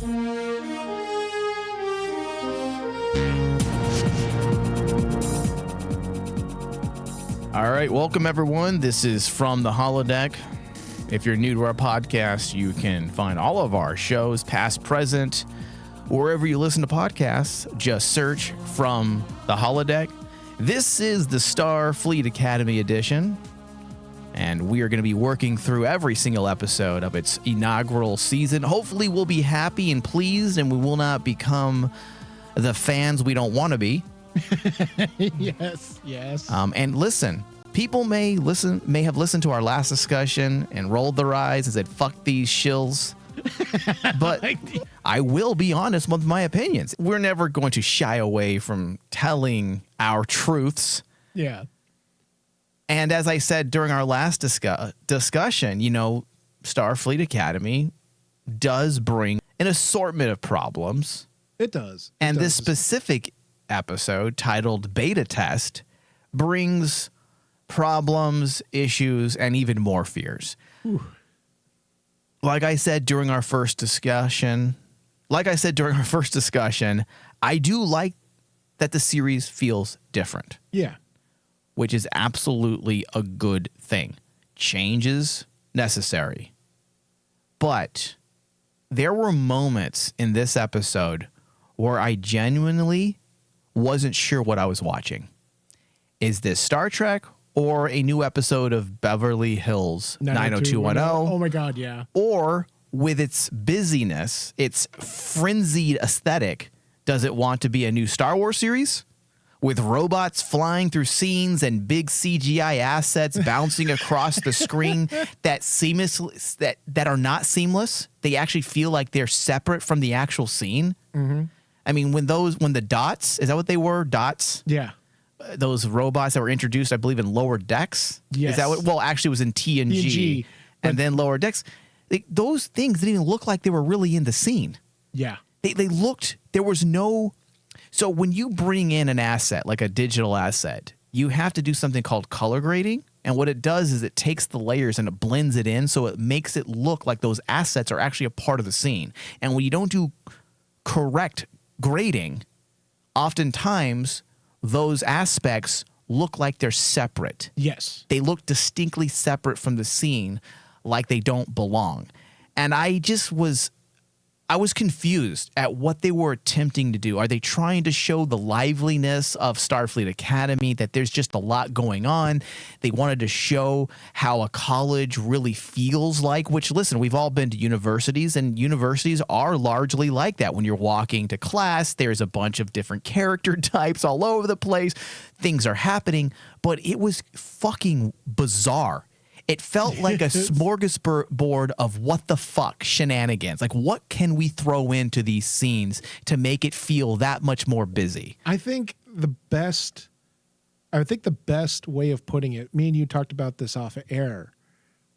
All right, welcome everyone. This is From the Holodeck. If you're new to our podcast, you can find all of our shows, past, present, wherever you listen to podcasts. Just search From the Holodeck. This is the Starfleet Academy edition, and we are going to be working through every single episode of its inaugural season. Hopefully, we'll be happy and pleased, and we will not become the fans we don't want to be. Yes. And listen, people may have listened to our last discussion and rolled their eyes and said, fuck these shills. But I will be honest with my opinions. We're never going to shy away from telling our truths. Yeah. And as I said during our last discussion, you know, Starfleet Academy does bring an assortment of problems. It does. And this specific episode titled Betazed brings problems, issues, and even more fears. Ooh. Like I said during our first discussion, I do like that the series feels different. Yeah. Which is absolutely a good thing. Change is necessary. But there were moments in this episode where I genuinely wasn't sure what I was watching. Is this Star Trek or a new episode of Beverly Hills 90210? Oh my God, yeah. Or with its busyness, its frenzied aesthetic, does it want to be a new Star Wars series? With robots flying through scenes and big CGI assets bouncing across the screen that are not seamless. They actually feel like they're separate from the actual scene. Mm-hmm. I mean, when the dots, is that what they were? Dots? Yeah. Those robots that were introduced, I believe, in Lower Decks. Yes. Is that what? Well, actually, it was in TNG, and then Lower Decks. Those things didn't even look like they were really in the scene. Yeah. They looked. There was no. So when you bring in an asset, like a digital asset, you have to do something called color grading. And what it does is it takes the layers and it blends it in, so it makes it look like those assets are actually a part of the scene. And when you don't do correct grading, oftentimes those aspects look like they're separate. Yes. They look distinctly separate from the scene, like they don't belong. And I was confused at what they were attempting to do. Are they trying to show the liveliness of Starfleet Academy, that there's just a lot going on? They wanted to show how a college really feels like, which, listen, we've all been to universities, and universities are largely like that. When you're walking to class, there's a bunch of different character types all over the place. Things are happening, but it was fucking bizarre. It felt like a smorgasbord of what the fuck shenanigans. Like, what can we throw into these scenes to make it feel that much more busy? I think the best way of putting it, me and you talked about this off of air,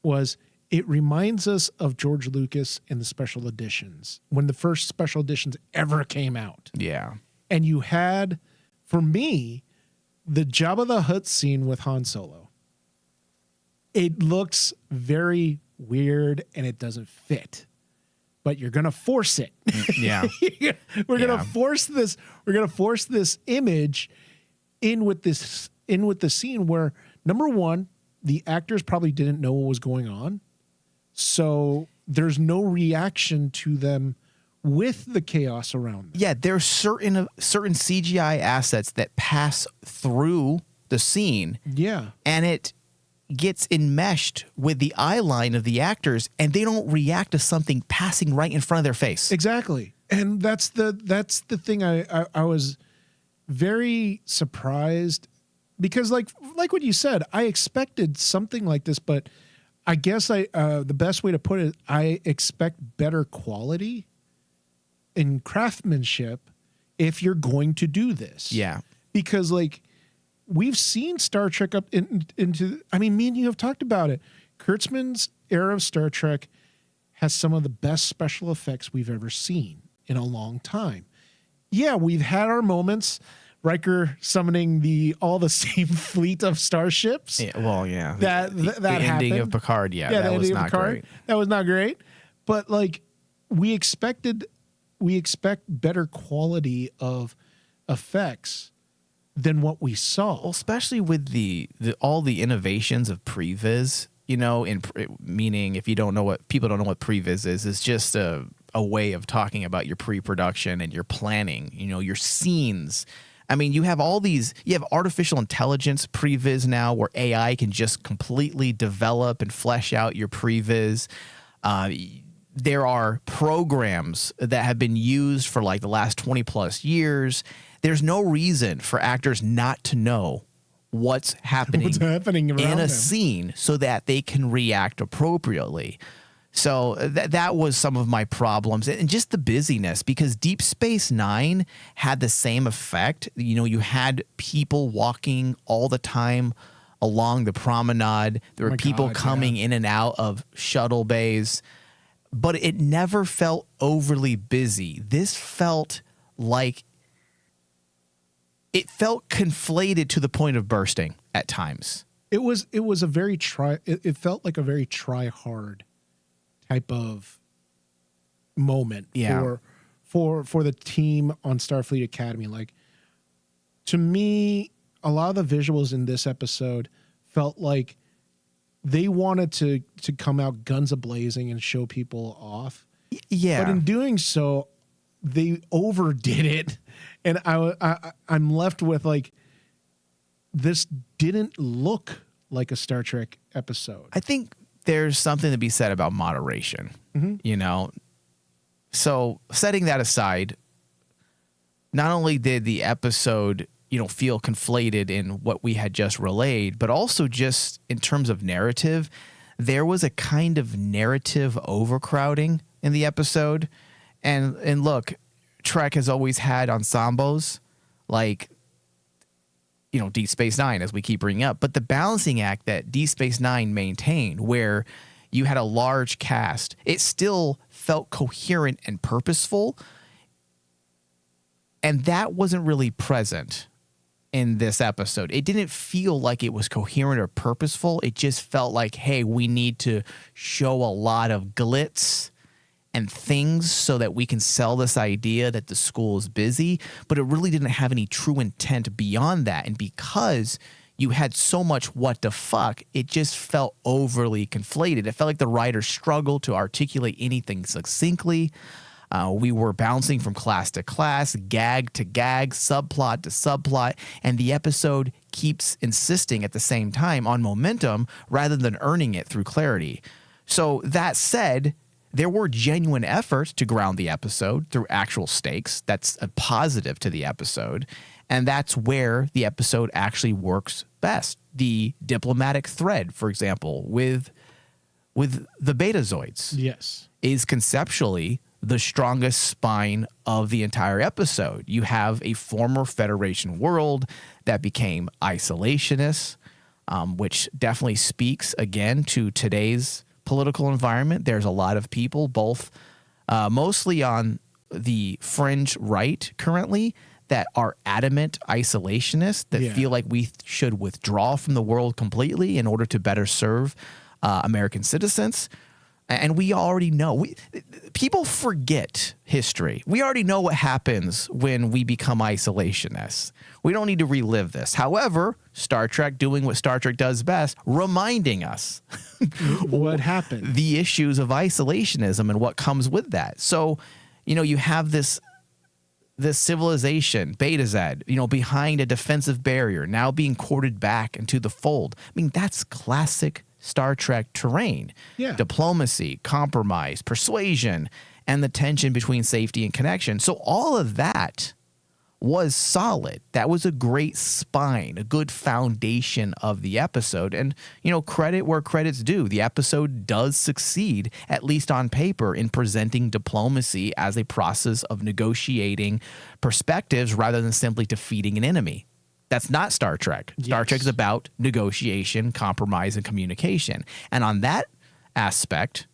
was it reminds us of George Lucas in the special editions, when the first special editions ever came out. Yeah. And you had, for me, the Jabba the Hutt scene with Han Solo. It looks very weird and it doesn't fit, but you're going to force it. Yeah. We're going to force this. We're going to force this image in with the scene where, number one, the actors probably didn't know what was going on. So there's no reaction to them with the chaos around them. Yeah. There's certain CGI assets that pass through the scene. Yeah. And it gets enmeshed with the eye line of the actors, and they don't react to something passing right in front of their face. Exactly. And that's the thing. I was very surprised because like what you said, I expected something like this, but I guess the best way to put it, I expect better quality and craftsmanship if you're going to do this. Yeah. Because like, we've seen Star Trek up into, I mean, me and you have talked about it. Kurtzman's era of Star Trek has some of the best special effects we've ever seen in a long time. Yeah, we've had our moments. Riker summoning all the same fleet of starships. Yeah, well, yeah. That ending happened. of Picard, that was not great. That was not great. But like, we expected we expect better quality of effects than what we saw. Well, especially with the all the innovations of previs, meaning if you don't know what people don't know what previs is, it's just a way of talking about your pre-production and your planning, your scenes. I mean, you have artificial intelligence previs now where AI can just completely develop and flesh out your previs. There are programs that have been used for like the last 20 plus years. There's no reason for actors not to know what's happening around in a them. scene so that they can react appropriately. So that was some of my problems, and just the busyness, because Deep Space Nine had the same effect. You had people walking all the time along the promenade. There were people coming in and out of shuttle bays, but it never felt overly busy. This felt like it felt conflated to the point of bursting at times. It was a very it felt like a very try hard type of moment for the team on Starfleet Academy. Like, to me, a lot of the visuals in this episode felt like they wanted to come out guns a-blazing and show people off. Yeah. But in doing so, they overdid it. And I'm left with like, this didn't look like a Star Trek episode. I think there's something to be said about moderation, So setting that aside, not only did the episode, feel conflated in what we had just relayed, but also just in terms of narrative, there was a kind of narrative overcrowding in the episode. And look, Trek has always had ensembles like, Deep Space Nine, as we keep bringing up, but the balancing act that Deep Space Nine maintained, where you had a large cast, it still felt coherent and purposeful. And that wasn't really present in this episode. It didn't feel like it was coherent or purposeful. It just felt like, hey, we need to show a lot of glitz and things so that we can sell this idea that the school is busy, but it really didn't have any true intent beyond that. And because you had so much what the fuck, it just felt overly conflated. It felt like the writer struggled to articulate anything succinctly. We were bouncing from class to class, gag to gag, subplot to subplot, and the episode keeps insisting at the same time on momentum rather than earning it through clarity. So that said, there were genuine efforts to ground the episode through actual stakes. That's a positive to the episode. And that's where the episode actually works best. The diplomatic thread, for example, with the Betazoids, Yes, is conceptually the strongest spine of the entire episode. You have a former Federation world that became isolationist, which definitely speaks again to today's political environment. There's a lot of people, both mostly on the fringe right currently, that are adamant isolationists, that feel like we should withdraw from the world completely in order to better serve American citizens. And we already know, people forget history. We already know what happens when we become isolationists. We don't need to relive this. However, Star Trek doing what Star Trek does best, reminding us what happened, the issues of isolationism and what comes with that. So, you have this civilization, Betazed, behind a defensive barrier, now being courted back into the fold. I mean, that's classic Star Trek terrain. Yeah. Diplomacy, compromise, persuasion, and the tension between safety and connection. So all of that was solid. That was a great spine, a good foundation of the episode. And, credit where credit's due. The episode does succeed, at least on paper, in presenting diplomacy as a process of negotiating perspectives rather than simply defeating an enemy. That's not Star Trek. Star Trek is about negotiation, compromise, and communication. And on that aspect,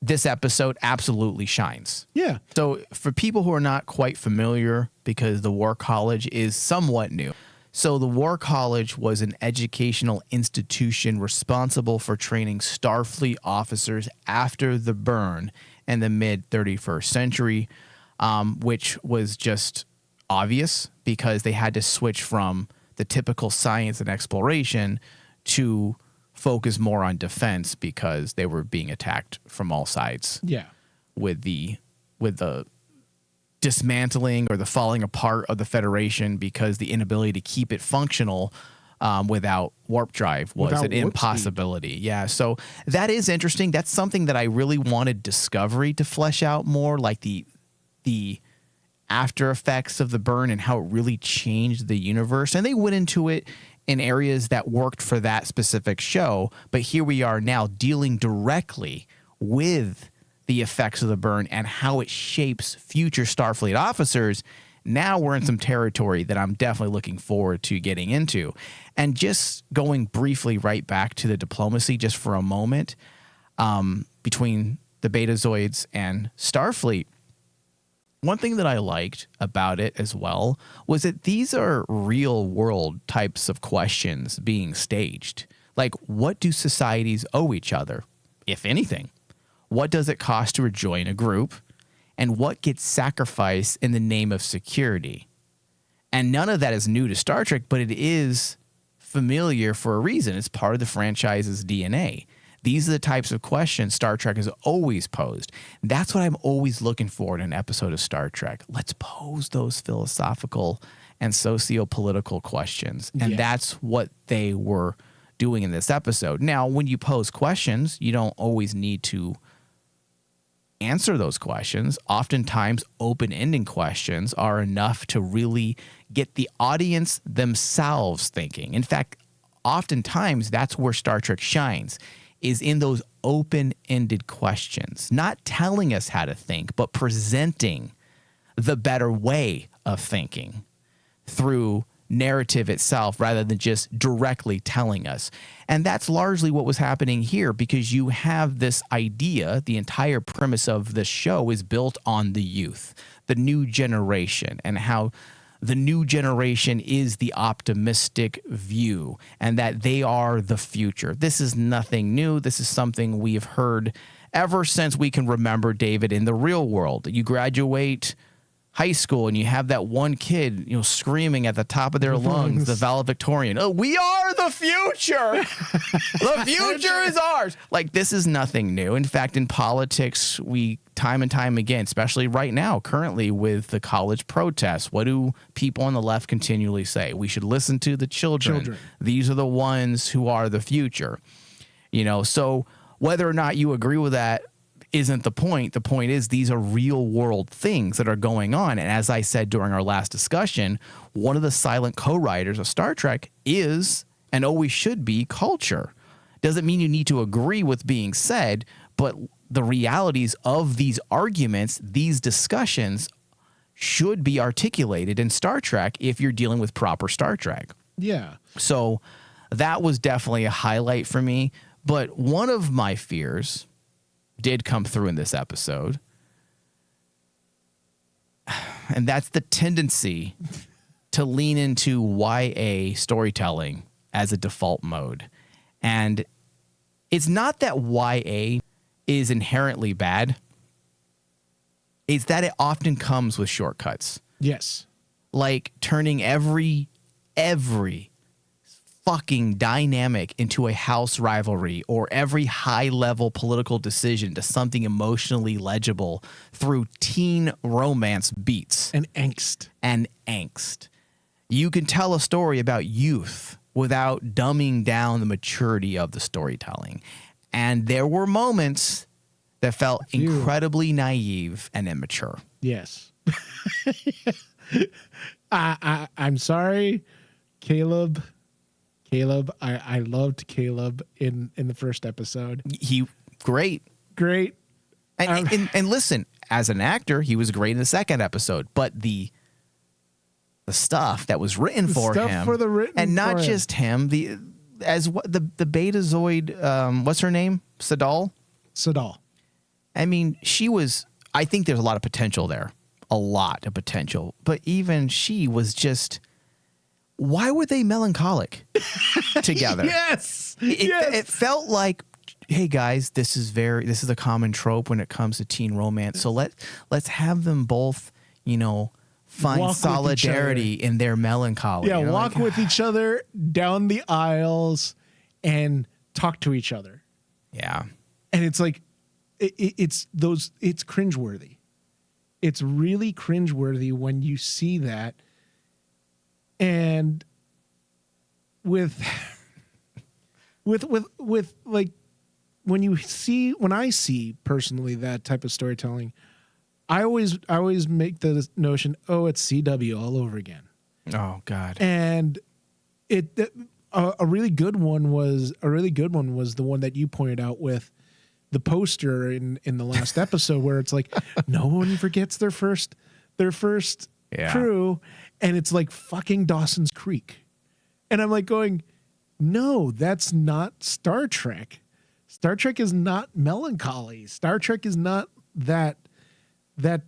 this episode absolutely shines. Yeah. So for people who are not quite familiar, because the War College is somewhat new. So the War College was an educational institution responsible for training Starfleet officers after the burn in the mid-31st century. which was just obvious because they had to switch from the typical science and exploration to focus more on defense because they were being attacked from all sides. Yeah. With the dismantling or the falling apart of the Federation because the inability to keep it functional without warp drive was Without an warp impossibility. Speed. Yeah. So that is interesting. That's something that I really wanted Discovery to flesh out more, like the after effects of the burn and how it really changed the universe. And they went into it in areas that worked for that specific show. But here we are now dealing directly with the effects of the burn and how it shapes future Starfleet officers. Now we're in some territory that I'm definitely looking forward to getting into. And just going briefly right back to the diplomacy just for a moment between the Betazoids and Starfleet. One thing that I liked about it as well was that these are real world types of questions being staged. Like, what do societies owe each other, if anything? What does it cost to rejoin a group? And what gets sacrificed in the name of security? And none of that is new to Star Trek, but it is familiar for a reason. It's part of the franchise's DNA. These are the types of questions Star Trek has always posed. That's what I'm always looking for in an episode of Star Trek. Let's pose those philosophical and socio-political questions. And that's what they were doing in this episode. Now, when you pose questions, you don't always need to answer those questions. Oftentimes, open-ending questions are enough to really get the audience themselves thinking. In fact, oftentimes, that's where Star Trek shines, is in those open-ended questions, not telling us how to think, but presenting the better way of thinking through narrative itself rather than just directly telling us. And that's largely what was happening here because you have this idea, the entire premise of this show is built on the youth, the new generation, and how the new generation is the optimistic view and that they are the future. This is nothing new. This is something we have heard ever since we can remember, David, in the real world. You graduate high school and you have that one kid, screaming at the top of their lungs, the valedictorian, "Oh, we are the future. The future is ours." Like, this is nothing new. In fact, in politics, we time and time again, especially right now, currently with the college protests, what do people on the left continually say? We should listen to the children. These are the ones who are the future. So whether or not you agree with that isn't the point. The point is these are real world things that are going on. And as I said during our last discussion, one of the silent co-writers of Star Trek is, and always should be, culture. Doesn't mean you need to agree with being said, but the realities of these arguments, these discussions should be articulated in Star Trek if you're dealing with proper Star Trek. Yeah. So that was definitely a highlight for me. But one of my fears did come through in this episode. And that's the tendency to lean into YA storytelling as a default mode. And it's not that YA is inherently bad. It's that it often comes with shortcuts. Yes. Like turning every fucking dynamic into a house rivalry or every high-level political decision to something emotionally legible through teen romance beats. And angst. You can tell a story about youth without dumbing down the maturity of the storytelling. And there were moments that felt incredibly naive and immature. Yes. I'm sorry, Caleb. I loved Caleb in the first episode. Great. And listen, as an actor, he was great in the second episode. But the stuff that was written for him, and not just him, the Betazoid, what's her name? Sadal. I mean, I think there's a lot of potential there, but even she was just. Why were they melancholic together? Yes. It felt like hey guys, this is a common trope when it comes to teen romance. So let's have them both, find Walk with solidarity in their melancholy. Yeah, walk with each other down the aisles and talk to each other. Yeah. And it's like, it's cringeworthy. It's really cringeworthy when you see that. And with like, when I see personally that type of storytelling, I always make the notion, oh, it's CW all over again. Oh God. And a really good one was the one that you pointed out with the poster in the last episode, where it's like no one forgets their first crew, and it's like fucking Dawson's Creek. And I'm like going, no, that's not Star Trek. Star Trek is not melancholy. Star Trek is not that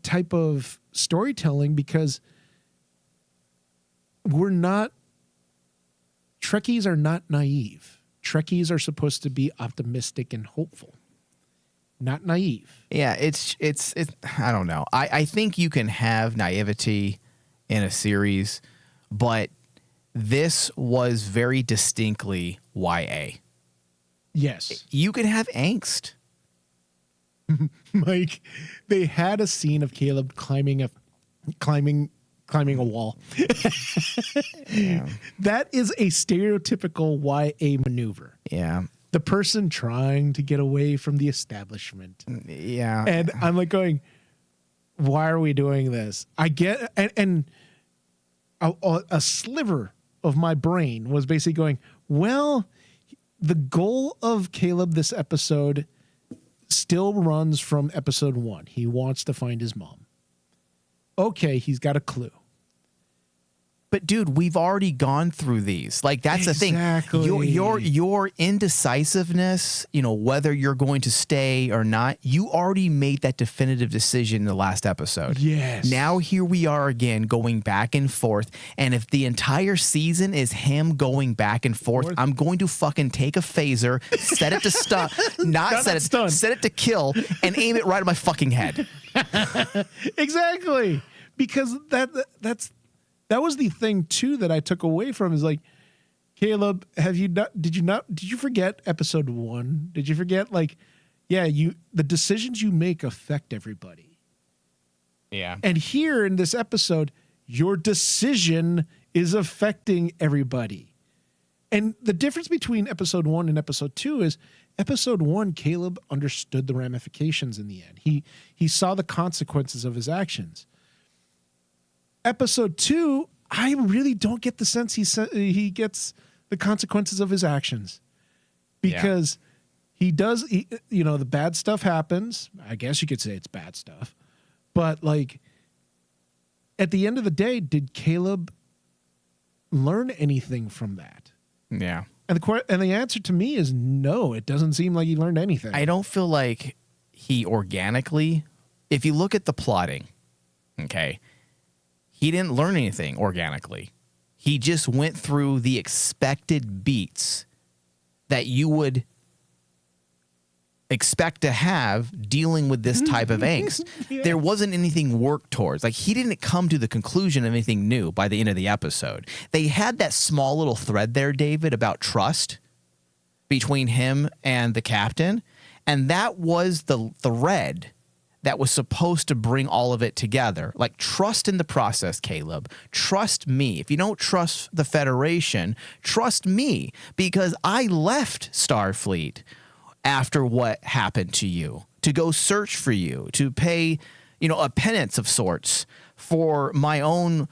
type of storytelling, because Trekkies are not naive. Trekkies are supposed to be optimistic and hopeful, not naive. Yeah, it's I don't know. I think you can have naivety in a series, but this was very distinctly YA. Yes. You could have angst. Mike, they had a scene of Caleb climbing a wall. Yeah. That is a stereotypical YA maneuver. Yeah. The person trying to get away from the establishment. Yeah. And I'm like going, why are we doing this? I get, and a sliver of my brain was basically going, well, the goal of Caleb this episode still runs from episode 1. He wants to find his mom. Okay, he's got a clue. But dude, we've already gone through these. Like, that's Exactly. the thing. Your indecisiveness, whether you're going to stay or not, you already made that definitive decision in the last episode. Yes. Now here we are again, going back and forth. And if the entire season is him going back and forth, I'm going to fucking take a phaser, set it to stun, set it to kill, and aim it right at my fucking head. Exactly. Because that was the thing too that I took away from, is like, Caleb, did you forget episode 1? Did you forget, like, the decisions you make affect everybody. Yeah. And here in this episode, your decision is affecting everybody. And the difference between episode 1 and episode 2 is episode 1, Caleb understood the ramifications in the end. He saw the consequences of his actions. Episode 2, I really don't get the sense he gets the consequences of his actions, because he does, the bad stuff happens. I guess you could say it's bad stuff, but like, at the end of the day, did Caleb learn anything from that? Yeah. And the answer to me is no. It doesn't seem like he learned anything. I don't feel like he organically, if you look at the plotting, okay, he didn't learn anything organically. He just went through the expected beats that you would expect to have dealing with this type of angst. Yeah. There wasn't anything worked towards. Like, he didn't come to the conclusion of anything new by the end of the episode. They had that small little thread there, David, about trust between him and the captain. And that was the thread that was supposed to bring all of it together. Like, trust in the process, Caleb. Trust me. If you don't trust the Federation, trust me, because I left Starfleet after what happened to you, to go search for you, to pay, a penance of sorts for my own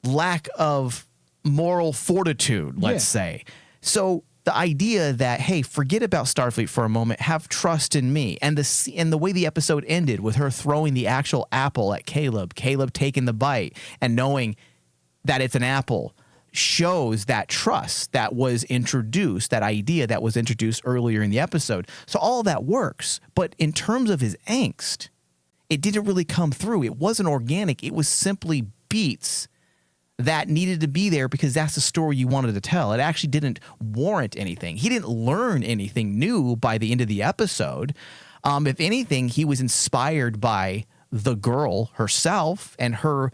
lack of moral fortitude, let's say. So the idea that, hey, forget about Starfleet for a moment, have trust in me. And the way the episode ended with her throwing the actual apple at Caleb taking the bite and knowing that it's an apple, shows that trust that was introduced, that idea that was introduced earlier in the episode. So all that works. But in terms of his angst, it didn't really come through. It wasn't organic. It was simply beats that needed to be there because that's the story you wanted to tell. It actually didn't warrant anything. He didn't learn anything new by the end of the episode. If anything, he was inspired by the girl herself and her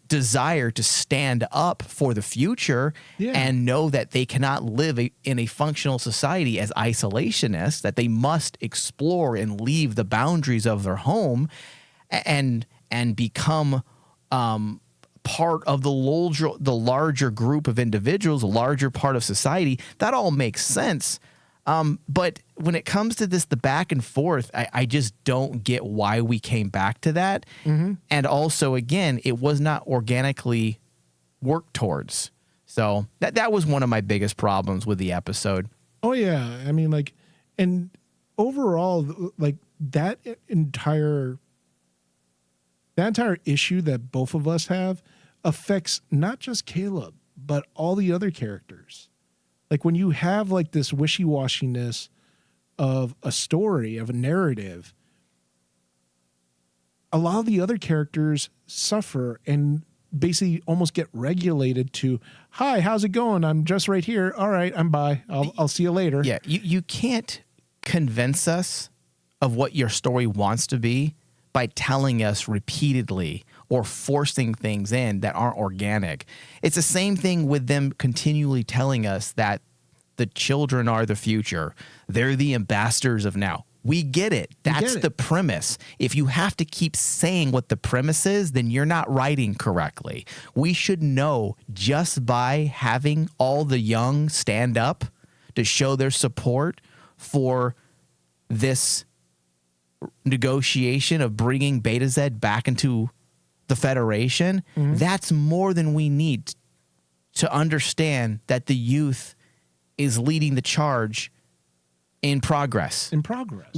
desire to stand up for the future and know that they cannot live in a functional society as isolationists, that they must explore and leave the boundaries of their home and become part of the larger group of individuals, a larger part of society. That all makes sense. But when it comes to the back and forth, I just don't get why we came back to that. Mm-hmm. And also, again, it was not organically worked towards. So that was one of my biggest problems with the episode. Oh, yeah. I mean, like, and overall, like that entire issue that both of us have affects not just Caleb, but all the other characters. Like when you have like this wishy-washiness of a story, of a narrative, a lot of the other characters suffer and basically almost get regulated to, hi, how's it going? I'm just right here. All right, I'm bye. I'll see you later. Yeah, you can't convince us of what your story wants to be by telling us repeatedly or forcing things in that aren't organic. It's the same thing with them continually telling us that the children are the future. They're the ambassadors of now. We get it. That's the premise. If you have to keep saying what the premise is, then you're not writing correctly. We should know just by having all the young stand up to show their support for this negotiation of bringing Betazed back into the Federation. Mm-hmm. That's more than we need to understand that the youth is leading the charge in progress.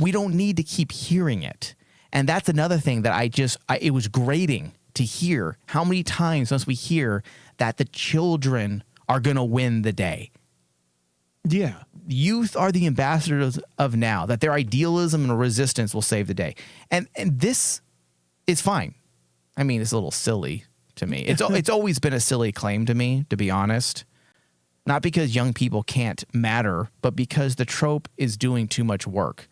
We don't need to keep hearing it. And that's another thing that it was grating to hear how many times must we hear that the children are going to win the day. Yeah. Youth are the ambassadors of now, that their idealism and resistance will save the day. And this is fine. I mean, it's a little silly to me. It's always been a silly claim to me, to be honest. Not because young people can't matter, but because the trope is doing too much work.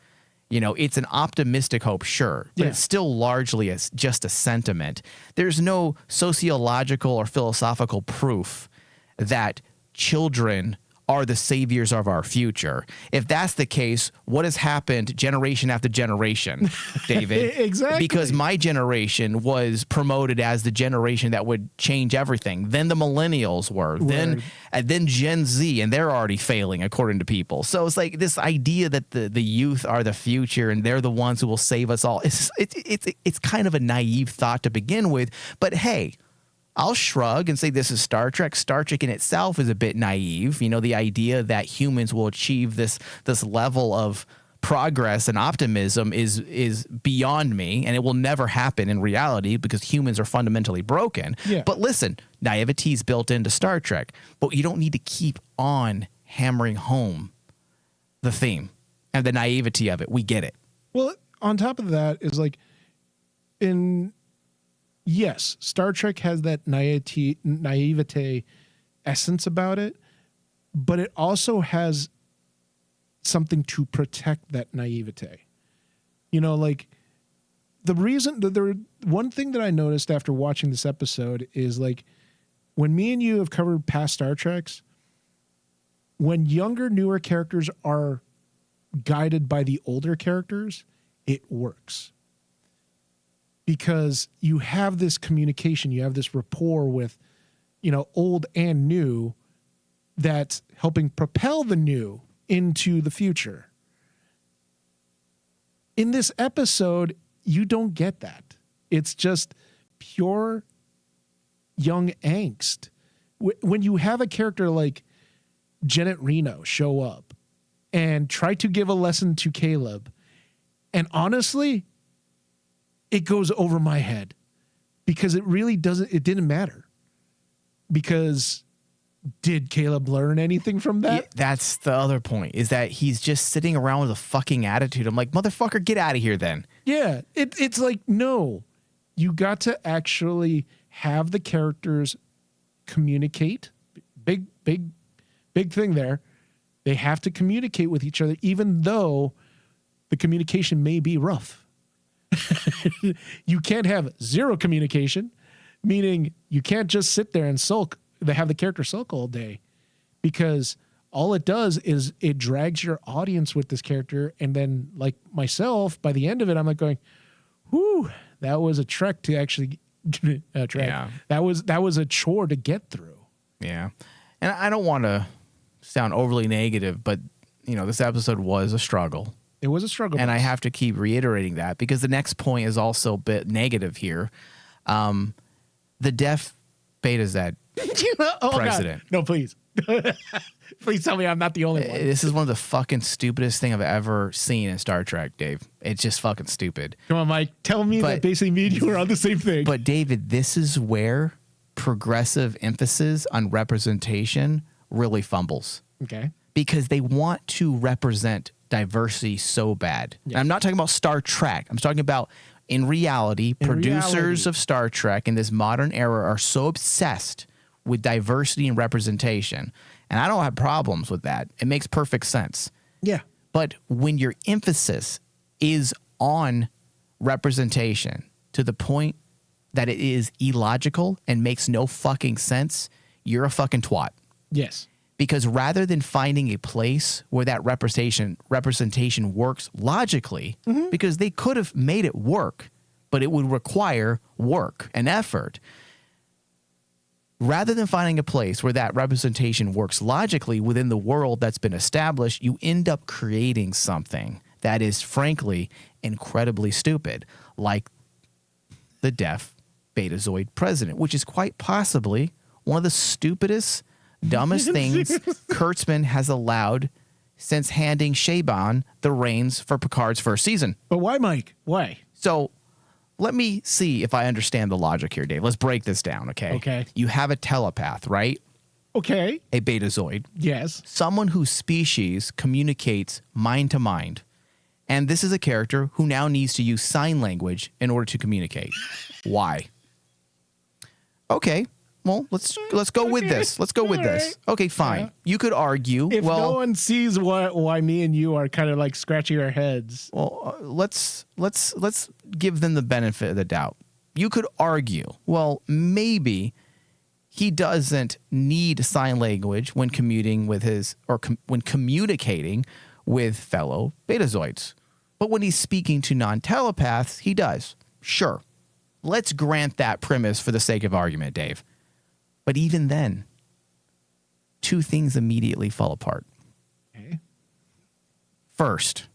You know, it's an optimistic hope, sure, but it's still largely just a sentiment. There's no sociological or philosophical proof that children are the saviors of our future. If that's the case, what has happened generation after generation, David? Exactly. Because my generation was promoted as the generation that would change everything. Then the millennials were. Then Gen Z, and they're already failing according to people. So it's like this idea that the youth are the future and they're the ones who will save us all. It's kind of a naive thought to begin with, but hey, I'll shrug and say this is Star Trek. Star Trek in itself is a bit naive. You know, the idea that humans will achieve this level of progress and optimism is beyond me, and it will never happen in reality because humans are fundamentally broken. Yeah. But listen, naivety is built into Star Trek, but you don't need to keep on hammering home the theme and the naivety of it. We get it. Well, on top of that is like yes, Star Trek has that naivete essence about it, but it also has something to protect that naivete. You know, like one thing that I noticed after watching this episode is like when me and you have covered past Star Treks, when younger, newer characters are guided by the older characters, it works. Because you have this communication, you have this rapport with, you know, old and new that's helping propel the new into the future. In this episode, you don't get that. It's just pure young angst. When you have a character like Janet Reno show up and try to give a lesson to Caleb, and honestly, it goes over my head because it didn't matter. Because did Caleb learn anything from that? Yeah, that's the other point, is that he's just sitting around with a fucking attitude. I'm like, motherfucker, get out of here then. Yeah, it's like, no, you got to actually have the characters communicate. Big thing there. They have to communicate with each other, even though the communication may be rough. You can't have zero communication, meaning you can't just sit there and sulk. They have the character sulk all day, because all it does is it drags your audience with this character. And then, like myself, by the end of it, I'm like going, whew, that was a trek to actually trek. Yeah. That was a chore to get through. Yeah. And I don't want to sound overly negative, but this episode was a struggle. It was a struggle. And I have to keep reiterating that, because the next point is also a bit negative here. The deaf Betazed president. God. No, please. Please tell me I'm not the only one. This is one of the fucking stupidest thing I've ever seen in Star Trek, Dave. It's just fucking stupid. Come on, Mike. Tell me that basically me and you are on the same thing. But David, this is where progressive emphasis on representation really fumbles. Okay. Because they want to represent diversity so bad. Yeah. And I'm not talking about Star Trek. I'm talking about in reality, producers of Star Trek in this modern era are so obsessed with diversity and representation. And I don't have problems with that. It makes perfect sense. Yeah. But when your emphasis is on representation to the point that it is illogical and makes no fucking sense, you're a fucking twat. Yes. Because rather than finding a place where that representation works logically, because they could have made it work, but it would require work and effort. Rather than finding a place where that representation works logically within the world that's been established, you end up creating something that is, frankly, incredibly stupid, like the deaf Betazoid president, which is quite possibly one of the stupidest, dumbest things Kurtzman has allowed since handing Shaban the reins for Picard's first season. But why, Mike? Why? So let me see if I understand the logic here, Dave. Let's break this down, okay? Okay. You have a telepath, right? Okay. A Betazoid. Yes. Someone whose species communicates mind to mind. And this is a character who now needs to use sign language in order to communicate. Why? Okay. Well, let's go with this. Let's go with this. Okay, fine. Yeah. You could argue. If no one sees why me and you are kind of like scratching our heads. Well, let's give them the benefit of the doubt. You could argue, well, maybe he doesn't need sign language when commuting with when communicating with fellow Betazoids. But when he's speaking to non-telepaths, he does. Sure. Let's grant that premise for the sake of argument, Dave. But even then, two things immediately fall apart. Okay. First,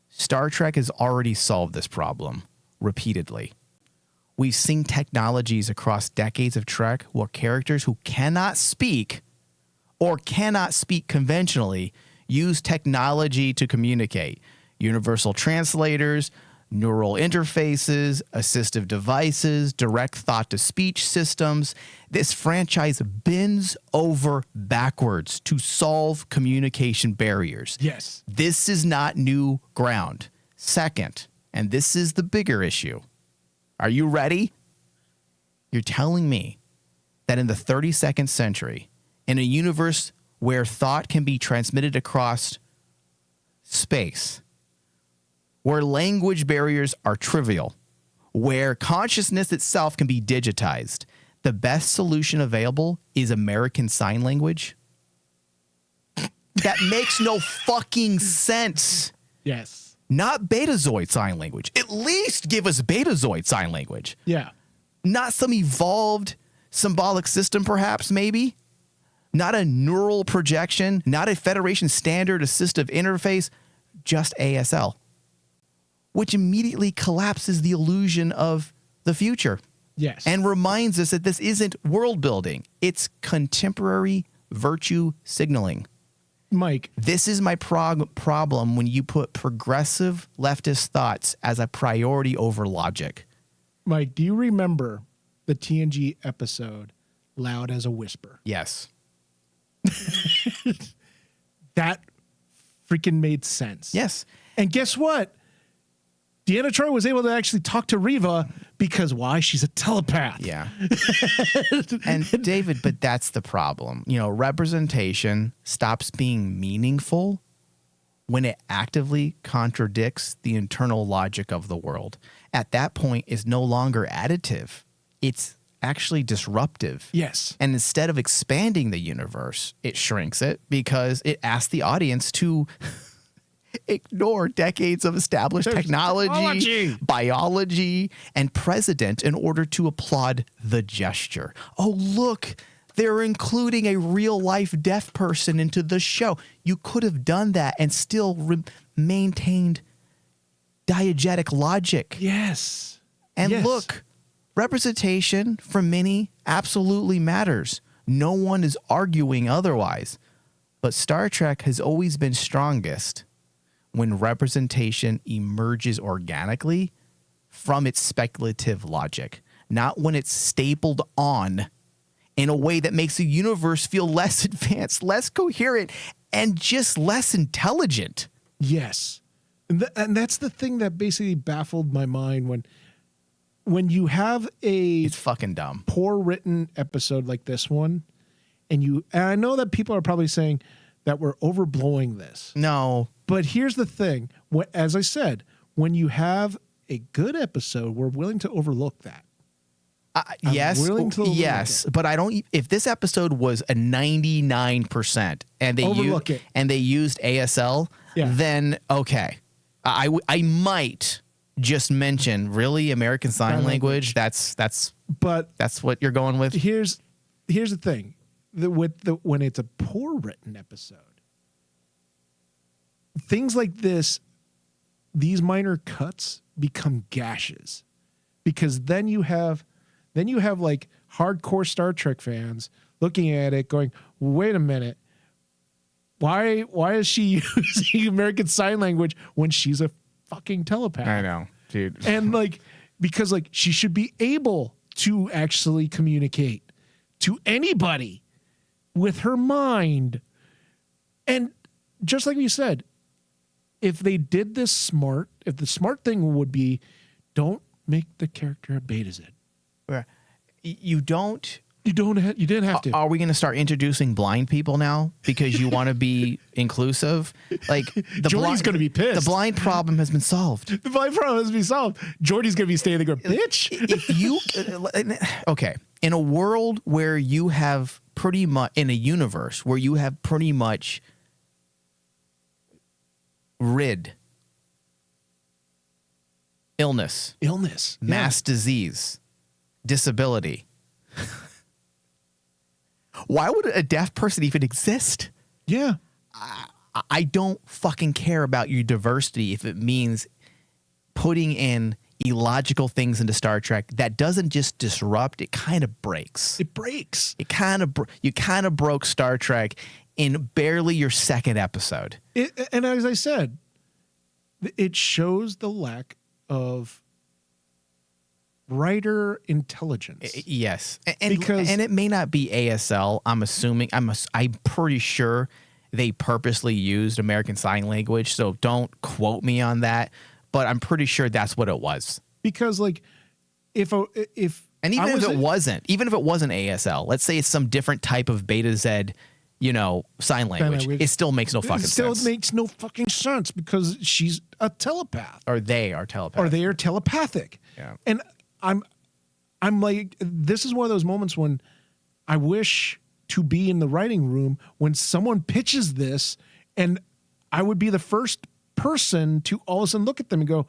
Star Trek has already solved this problem repeatedly. We've seen technologies across decades of Trek where characters who cannot speak or cannot speak conventionally use technology to communicate. Universal translators, neural interfaces, assistive devices, direct thought-to-speech systems. This franchise bends over backwards to solve communication barriers. Yes. This is not new ground. Second, and this is the bigger issue. Are you ready? You're telling me that in the 32nd century, in a universe where thought can be transmitted across space, where language barriers are trivial, where consciousness itself can be digitized, the best solution available is American Sign Language? That makes no fucking sense. Yes. Not Betazoid Sign Language. At least give us Betazoid Sign Language. Yeah. Not some evolved symbolic system, perhaps, maybe. Not a neural projection, not a Federation standard assistive interface, just ASL, which immediately collapses the illusion of the future. Yes. And reminds us that this isn't world building. It's contemporary virtue signaling. Mike. This is my problem when you put progressive leftist thoughts as a priority over logic. Mike, do you remember the TNG episode, Loud as a Whisper? Yes. That freaking made sense. Yes. And guess what? Deanna Troi was able to actually talk to Riva because why? She's a telepath. Yeah. And David, but that's the problem. You know, representation stops being meaningful when it actively contradicts the internal logic of the world. At that point, it's no longer additive. It's actually disruptive. Yes. And instead of expanding the universe, it shrinks it because it asks the audience to ignore decades of established technology, biology, and precedent in order to applaud the gesture. Oh, look, they're including a real life deaf person into the show. You could have done that and still maintained diegetic logic. Yes. And yes. look, representation for many absolutely matters. No one is arguing otherwise. But Star Trek has always been strongest when representation emerges organically from its speculative logic, not when it's stapled on in a way that makes the universe feel less advanced, less coherent, and just less intelligent. Yes. And that's the thing that basically baffled my mind when you have it's fucking dumb, poor written episode like this one, and I know that people are probably saying that we're overblowing this. No. But here's the thing. As I said, when you have a good episode, we're willing to overlook that. Yes, but I don't. If this episode was a 99% and they used ASL, then okay, I might just mention really American Sign Language. That's what you're going with. Here's the thing. When it's a poor written episode, things like these minor cuts become gashes, because then you have like hardcore Star Trek fans looking at it going, wait a minute, why is she using American Sign Language when she's a fucking telepath? I know, dude. And because she should be able to actually communicate to anybody with her mind. And just like you said, if they did this smart, if the smart thing would be, don't make the character a Betazed. You didn't have to. Are we going to start introducing blind people now because you want to be inclusive? Like Jordy's going to be pissed. The blind problem has been solved. The blind problem has been solved. Jordy's going to be staying there going, bitch. If you okay, in a world where you have pretty much, in a universe where you have pretty much rid illness, mass disease, disability. Why would a deaf person even exist? Yeah. I don't fucking care about your diversity if it means putting in illogical things into Star Trek that doesn't just disrupt, it kind of breaks. It breaks. You kind of broke Star Trek in barely your second episode. And as I said, it shows the lack of writer intelligence. Yes. And it may not be ASL. I'm assuming, I'm pretty sure they purposely used American Sign Language. So don't quote me on that, but I'm pretty sure that's what it was. Because even if it wasn't ASL, let's say it's some different type of Betazed, sign language. It still makes no fucking sense. It still makes no fucking sense because she's a telepath. Or they are telepathic. Or they are telepathic. Yeah. And I'm like, this is one of those moments when I wish to be in the writing room when someone pitches this, and I would be the first person to all of a sudden look at them and go,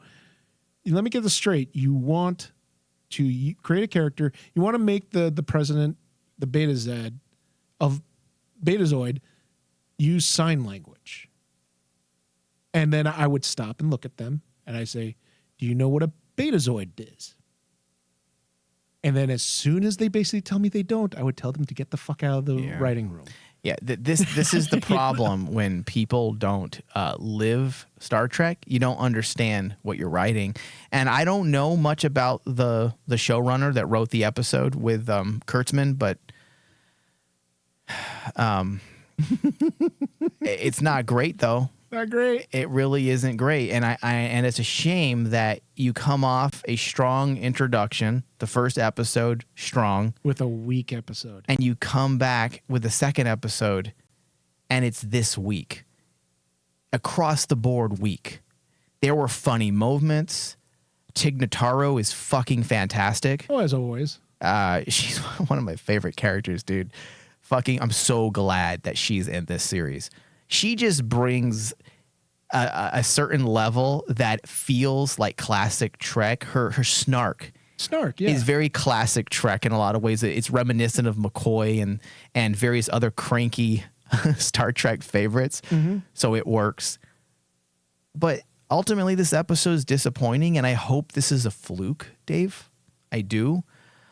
let me get this straight. You want to create a character. You want to make the president, the Betazed of Betazoid, use sign language. And then I would stop and look at them and I say, do you know what a Betazoid is? And then as soon as they basically tell me they don't, I would tell them to get the fuck out of the writing room. Yeah, this is the problem when people don't live Star Trek. You don't understand what you're writing. And I don't know much about the showrunner that wrote the episode with Kurtzman, but it's not great though. Not great. It really isn't great. And and it's a shame that you come off a strong introduction, the first episode strong, With a weak episode. and you come back with the second episode and it's this weak. Across the board weak. There were funny moments. Tig Notaro is fucking fantastic. Oh, as always. She's one of my favorite characters, dude. I'm so glad that she's in this series. She just brings a certain level that feels like classic Trek. Her snark Yeah. is very classic Trek in a lot of ways. It's reminiscent of McCoy and various other cranky Star Trek favorites. Mm-hmm. So it works. But ultimately, this episode is disappointing, and I hope this is a fluke, Dave. I do.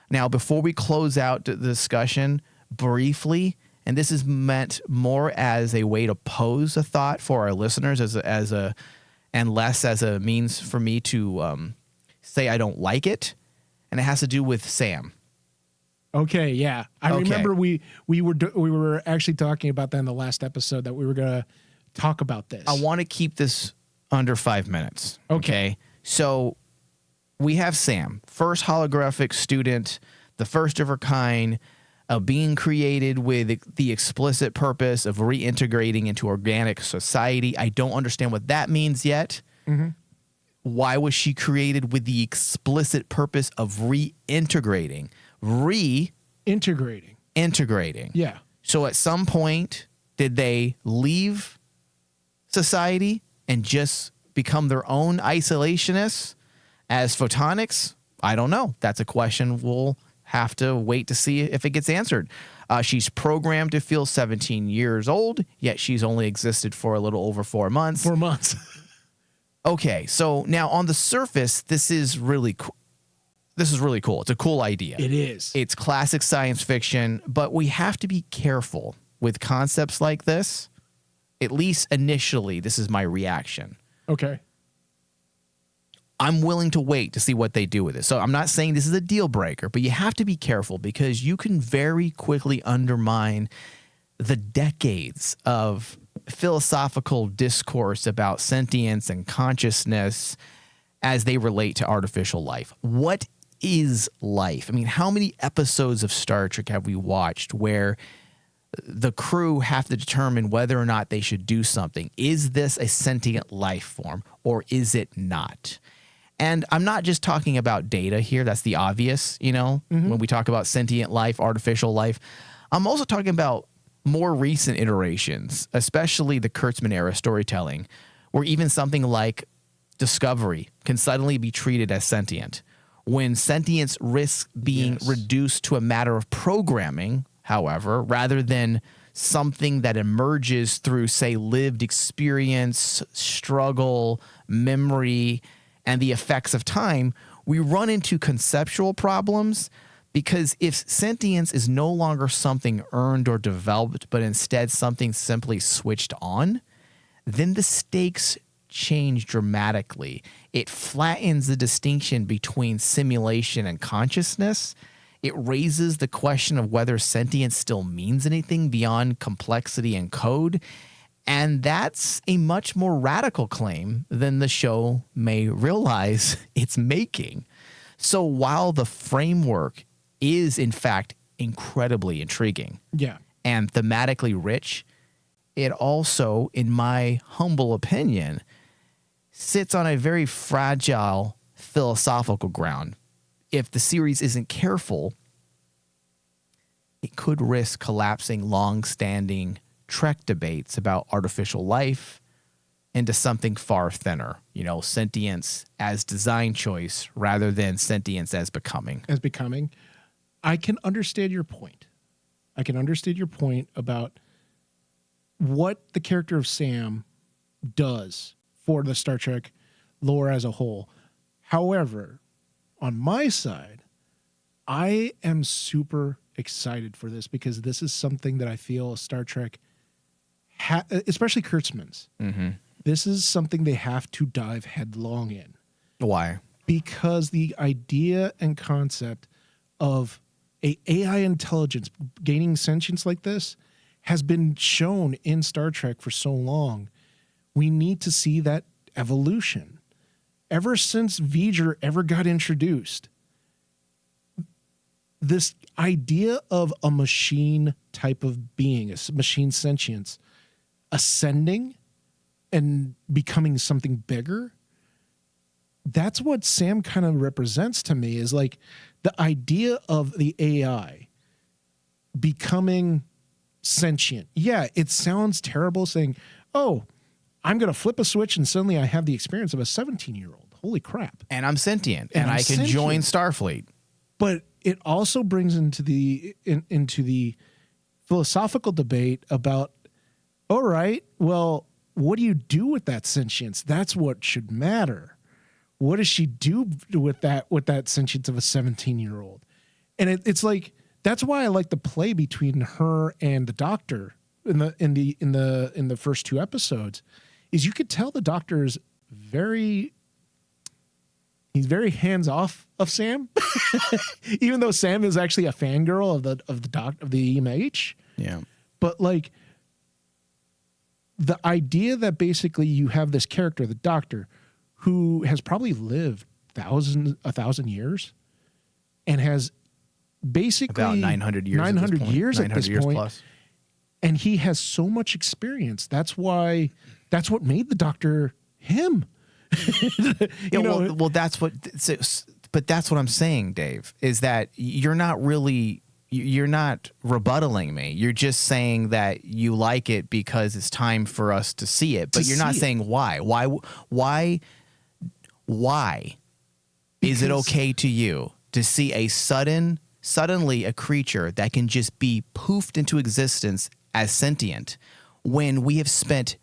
Now, before we close out the discussion, briefly, and this is meant more as a way to pose a thought for our listeners and less as a means for me to say I don't like it, and it has to do with Sam. Okay, yeah. I remember we were actually talking about that in the last episode, that we were going to talk about this. I want to keep this under 5 minutes. Okay. So we have Sam, first holographic student, the first of her kind, being created with the explicit purpose of reintegrating into organic society. I don't understand what that means yet. Mm-hmm. Why was she created with the explicit purpose of reintegrating? Integrating. Yeah. So at some point, did they leave society and just become their own isolationists as photonics? I don't know. That's a question we'll have to wait to see if it gets answered. She's programmed to feel 17 years old, yet she's only existed for a little over 4 months. 4 months. Okay, so now on the surface, this is really cool. This is really cool. It's a cool idea. It is. It's classic science fiction, but we have to be careful with concepts like this. At least initially, this is my reaction. Okay. I'm willing to wait to see what they do with it. So I'm not saying this is a deal breaker, but you have to be careful because you can very quickly undermine the decades of philosophical discourse about sentience and consciousness as they relate to artificial life. What is life? I mean, how many episodes of Star Trek have we watched where the crew have to determine whether or not they should do something? Is this a sentient life form or is it not? And I'm not just talking about data here. That's the obvious, when we talk about sentient life, artificial life. I'm also talking about more recent iterations, especially the Kurtzman era storytelling, where even something like Discovery can suddenly be treated as sentient. When sentience risks being reduced to a matter of programming, however, rather than something that emerges through, say, lived experience, struggle, memory, and the effects of time, we run into conceptual problems because if sentience is no longer something earned or developed, but instead something simply switched on, then the stakes change dramatically. It flattens the distinction between simulation and consciousness. It raises the question of whether sentience still means anything beyond complexity and code. And that's a much more radical claim than the show may realize it's making. So while the framework is, in fact, incredibly intriguing and thematically rich, it also, in my humble opinion, sits on a very fragile philosophical ground. If the series isn't careful, it could risk collapsing long-standing Trek debates about artificial life into something far thinner, sentience as design choice rather than sentience as becoming. I can understand your point. About what the character of Sam does for the Star Trek lore as a whole. However, on my side, I am super excited for this because this is something that I feel Star Trek, especially Kurtzman's, this is something they have to dive headlong in. Why? Because the idea and concept of a AI intelligence gaining sentience like this has been shown in Star Trek for so long. We need to see that evolution. Ever since V'ger ever got introduced, this idea of a machine type of being, a machine sentience, ascending and becoming something bigger, that's what Sam kind of represents to me, is like the idea of the AI becoming sentient. Yeah, it sounds terrible saying, oh, I'm going to flip a switch and suddenly I have the experience of a 17-year-old. Holy crap. And I'm sentient, and I can join Starfleet. But it also brings into the philosophical debate about, all right, well, what do you do with that sentience? That's what should matter. What does she do with that sentience of a 17-year-old? And it's like, that's why I like the play between her and the Doctor in the first two episodes, is you could tell the Doctor is he's very hands off of Sam, even though Sam is actually a fangirl of the EMH. Yeah. But like the idea that basically you have this character, the Doctor, who has probably lived 1,000 years and has basically about 900 years. 900 years at this point. Plus. And he has so much experience. That's what made the Doctor him. Well, that's what. But that's what I'm saying, Dave. Is that you're not rebuttaling me. You're just saying that you like it because it's time for us to see it. But you're not saying why. Why is it okay to you to see suddenly a creature that can just be poofed into existence as sentient when we have spent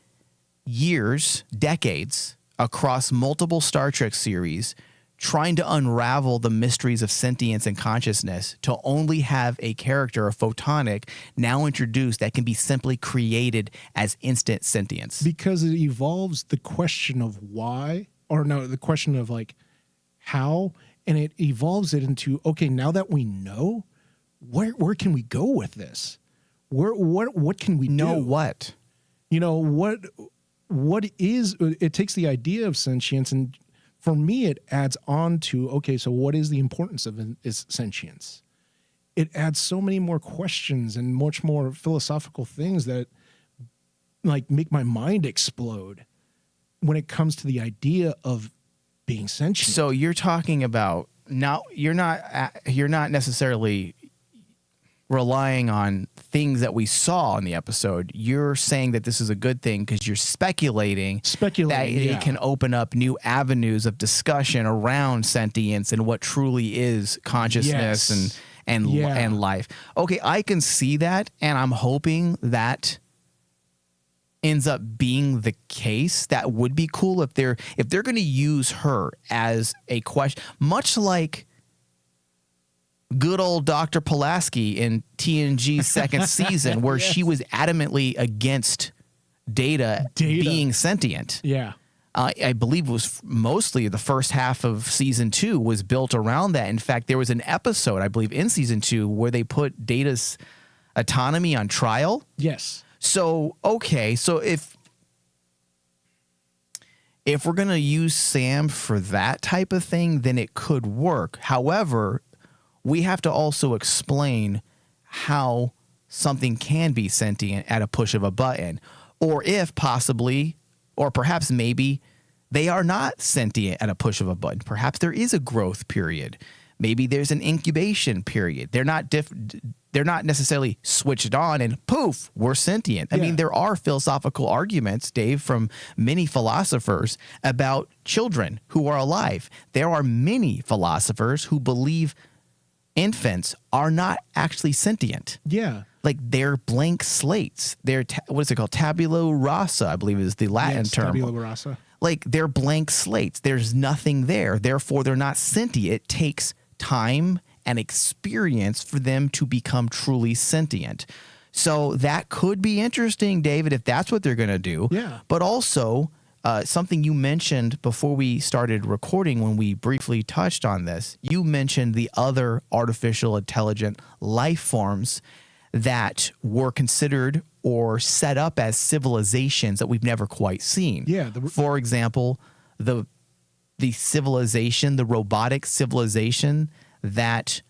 years, decades across multiple Star Trek series trying to unravel the mysteries of sentience and consciousness, to only have a character, a photonic, now introduced that can be simply created as instant sentience? Because it evolves the question of why, the question of like how, and it evolves it into, okay, now that we know, where can we go with this? What can we know? Do? What? What is, it takes the idea of sentience, and for me it adds on to, okay, so what is the importance of is sentience? It adds so many more questions and much more philosophical things that like make my mind explode when it comes to the idea of being sentient. So you're talking about now, you're not necessarily relying on things that we saw in the episode. You're saying that this is a good thing because you're speculating that it can open up new avenues of discussion around sentience and what truly is consciousness and life. Okay, I can see that, and I'm hoping that ends up being the case. That would be cool if they're going to use her as a question, much like good old Dr. Pulaski in TNG's second season, where she was adamantly against Data being sentient. Yeah. I believe it was mostly the first half of season 2 was built around that. In fact, there was an episode, I believe, in season 2 where they put Data's autonomy on trial. Yes. So, okay, so if we're going to use Sam for that type of thing, then it could work. However, we have to also explain how something can be sentient at a push of a button, or if possibly, or perhaps maybe they are not sentient at a push of a button. Perhaps there is a growth period. Maybe there's an incubation period. They're not necessarily switched on and poof, we're sentient. I mean, there are philosophical arguments, Dave, from many philosophers about children who are alive. There are many philosophers who believe infants are not actually sentient. Yeah. Like they're blank slates. They're, what is it called? Tabula rasa, I believe is the Latin term. Tabula rasa. Like they're blank slates. There's nothing there. Therefore, they're not sentient. It takes time and experience for them to become truly sentient. So that could be interesting, David, if that's what they're going to do. Yeah. But also, something you mentioned before we started recording, when we briefly touched on this, you mentioned the other artificial intelligent life forms that were considered or set up as civilizations that we've never quite seen. Yeah. For example, the civilization, the robotic civilization that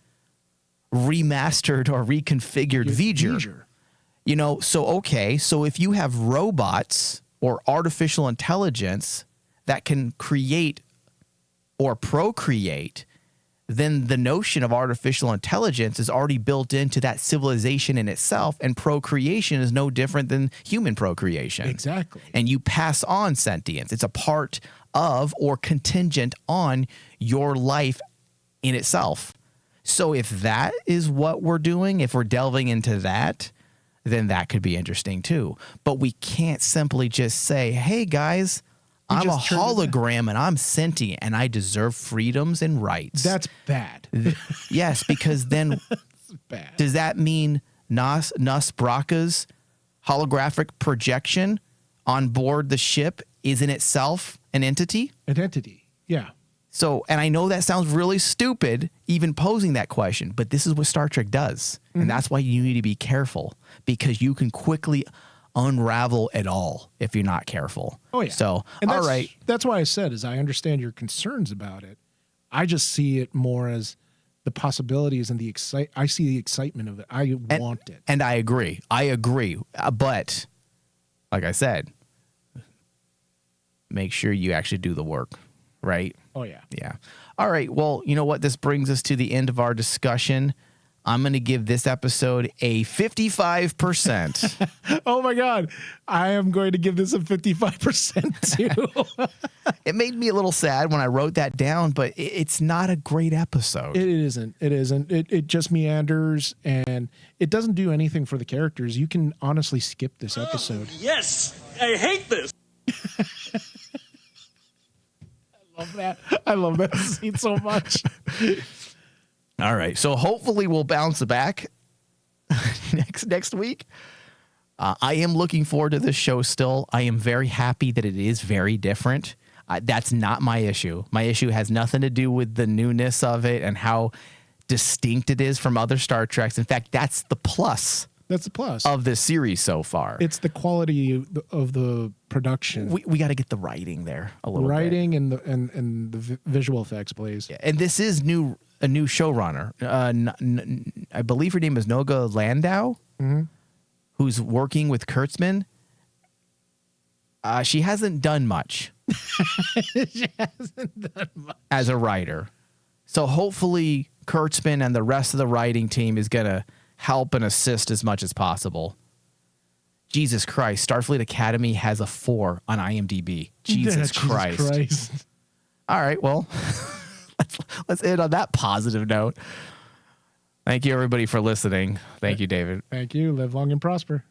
remastered or reconfigured V'ger. You know, so if you have robots or artificial intelligence that can create or procreate, then the notion of artificial intelligence is already built into that civilization in itself, and procreation is no different than human procreation. Exactly. And you pass on sentience. It's a part of or contingent on your life in itself. So if that is what we're doing, if we're delving into that, then that could be interesting too. But we can't simply just say, hey guys, I'm a hologram and I'm sentient and I deserve freedoms and rights. That's bad. Yes, because then Bad. does that mean Nus Bracca's holographic projection on board the ship is in itself an entity? An entity, yeah. So, and I know that sounds really stupid, even posing that question, but this is what Star Trek does. Mm-hmm. And that's why you need to be careful, because you can quickly unravel it all if you're not careful. Oh, yeah. So, and all right. That's why I said, is I understand your concerns about it. I just see it more as the possibilities and I see the excitement of it. I want it. And I agree. But like I said, make sure you actually do the work, right? Oh, yeah. Yeah. All right. Well, you know what? This brings us to the end of our discussion. I'm going to give this episode a 55%. Oh, my God. I am going to give this a 55% too. It made me a little sad when I wrote that down, but it's not a great episode. It isn't. It just meanders, and it doesn't do anything for the characters. You can honestly skip this episode. Yes. I hate this. I love that scene so much. All right. So hopefully we'll bounce back next week. I am looking forward to this show still. I am very happy that it is very different. That's not my issue. My issue has nothing to do with the newness of it and how distinct it is from other Star Treks. In fact, that's the plus. That's the plus of this series so far. It's the quality of the production. We got to get the writing there a little writing bit. and the visual effects, please. Yeah, and this is a new showrunner. I believe her name is Noga Landau, who's working with Kurtzman. She hasn't done much. As a writer. So hopefully Kurtzman and the rest of the writing team is going to help and assist as much as possible. Jesus Christ, Starfleet Academy has a 4 on IMDb. Jesus Christ. All right, well, let's end on that positive note. Thank you, everybody, for listening. Thank you, David. Thank you. Live long and prosper.